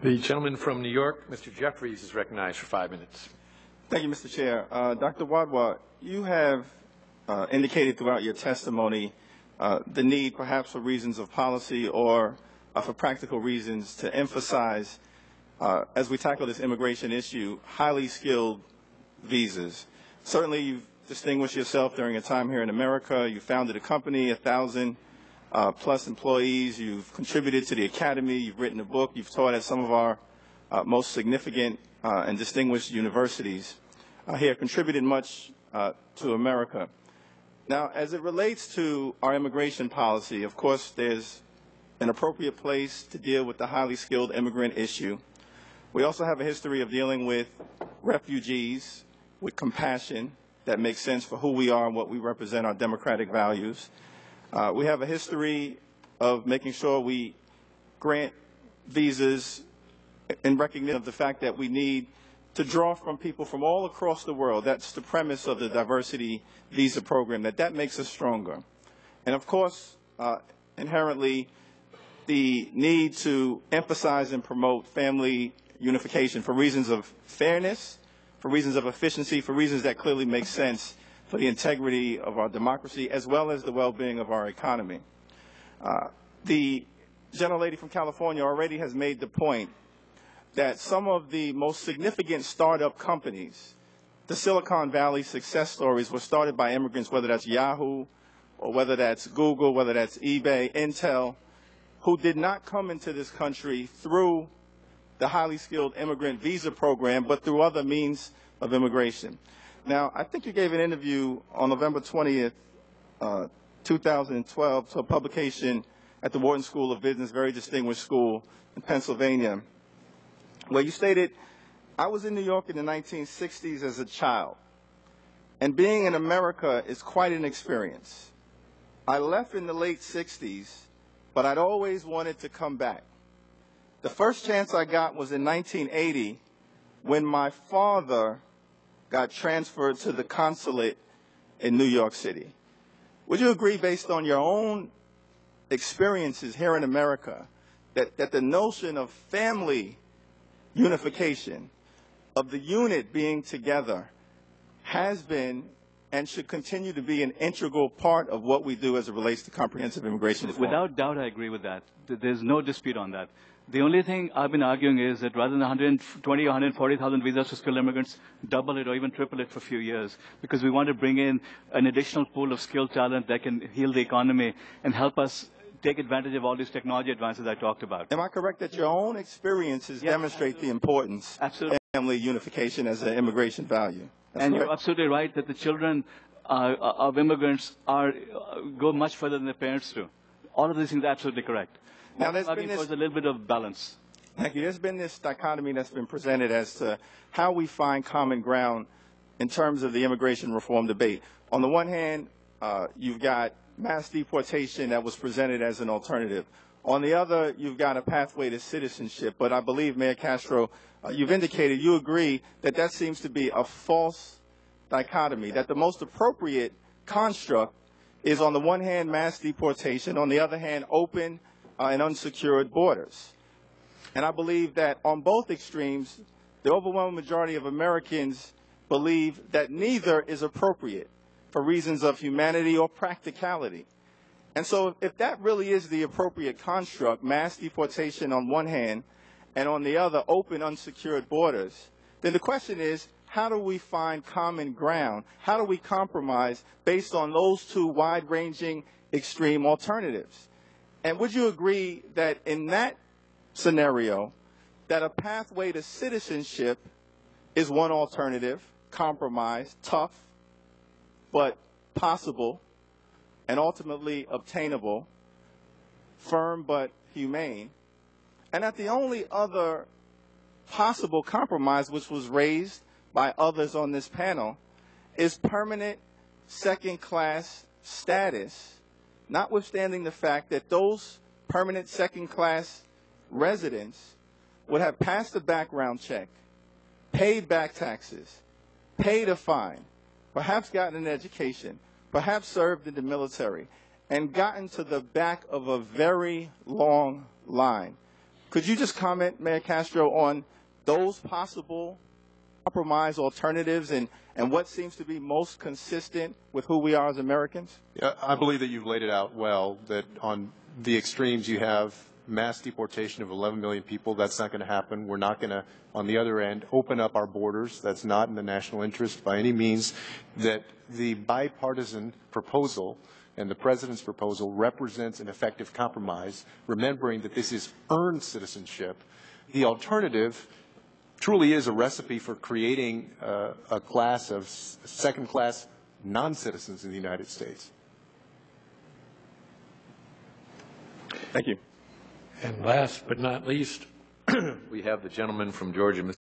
The gentleman from New York, Mr. Jeffries, is recognized for 5 minutes. Thank you, Mr. Chair. Dr. Wadwa, you have indicated throughout your testimony the need, perhaps for reasons of policy or for practical reasons, to emphasize, as we tackle this immigration issue, highly skilled visas. Certainly, you've distinguished yourself during your time here in America. You founded a company, 1,000 plus employees. You've contributed to the academy. You've written a book. You've taught at some of our most significant and distinguished universities here, contributed much to America. Now, as it relates to our immigration policy, of course, there's an appropriate place to deal with the highly skilled immigrant issue. We also have a history of dealing with refugees with compassion that makes sense for who we are and what we represent, our democratic values. We have a history of making sure we grant visas in recognition of the fact that we need to draw from people from all across the world. That's the premise of the diversity visa program, that makes us stronger. And of course, inherently, the need to emphasize and promote family unification for reasons of fairness, for reasons of efficiency, for reasons that clearly make sense for the integrity of our democracy as well as the well-being of our economy. The gentlelady from California already has made the point that some of the most significant startup companies, the Silicon Valley success stories, were started by immigrants, whether that's Yahoo or whether that's Google, whether that's eBay, Intel, who did not come into this country through the highly skilled immigrant visa program, but through other means of immigration. Now, I think you gave an interview on November 20th, 2012, to a publication at the Wharton School of Business, very distinguished school in Pennsylvania, where you stated, "I was in New York in the 1960s as a child, and being in America is quite an experience. I left in the late 60s, but I'd always wanted to come back. The first chance I got was in 1980 when my father got transferred to the consulate in New York City." Would you agree, based on your own experiences here in America, that the notion of family unification, of the unit being together, has been and should continue to be an integral part of what we do as it relates to comprehensive immigration reform? Without doubt, I agree with that. There's no dispute on that. The only thing I've been arguing is that rather than 120 or 140,000 visas for skilled immigrants, double it or even triple it for a few years, because we want to bring in an additional pool of skilled talent that can heal the economy and help us take advantage of all these technology advances I talked about. Am I correct that your own experiences demonstrate the importance of family unification as an immigration value? And you're absolutely right that the children of immigrants go much further than their parents do. All of these things are absolutely correct. Now, there's been a little bit of balance. Thank you. There's been this dichotomy that's been presented as to how we find common ground in terms of the immigration reform debate. On the one hand, you've got mass deportation that was presented as an alternative. On the other, you've got a pathway to citizenship. But I believe, Mayor Castro, you've indicated you agree that that seems to be a false dichotomy, that the most appropriate construct is, on the one hand, mass deportation, on the other hand, open and unsecured borders. And I believe that on both extremes, the overwhelming majority of Americans believe that neither is appropriate for reasons of humanity or practicality. And so if that really is the appropriate construct, mass deportation on one hand, and on the other, open, unsecured borders, then the question is, how do we find common ground? How do we compromise based on those two wide-ranging extreme alternatives? And would you agree that in that scenario, that a pathway to citizenship is one alternative, compromise, tough, but possible, and ultimately obtainable, firm but humane, and that the only other possible compromise, which was raised by others on this panel, is permanent second-class status, notwithstanding the fact that those permanent second-class residents would have passed a background check, paid back taxes, paid a fine, perhaps gotten an education, perhaps served in the military, and gotten to the back of a very long line. Could you just comment, Mayor Castro, on those possible compromise alternatives and what seems to be most consistent with who we are as Americans? Yeah, I believe that you've laid it out well, that on the extremes you have mass deportation of 11 million people. That's not going to happen. We're not going to, on the other end, open up our borders. That's not in the national interest by any means. That the bipartisan proposal and the President's proposal represents an effective compromise, remembering that this is earned citizenship. The alternative truly is a recipe for creating a class of second-class non-citizens in the United States. Thank you. And last but not least, we have the gentleman from Georgia, Mr.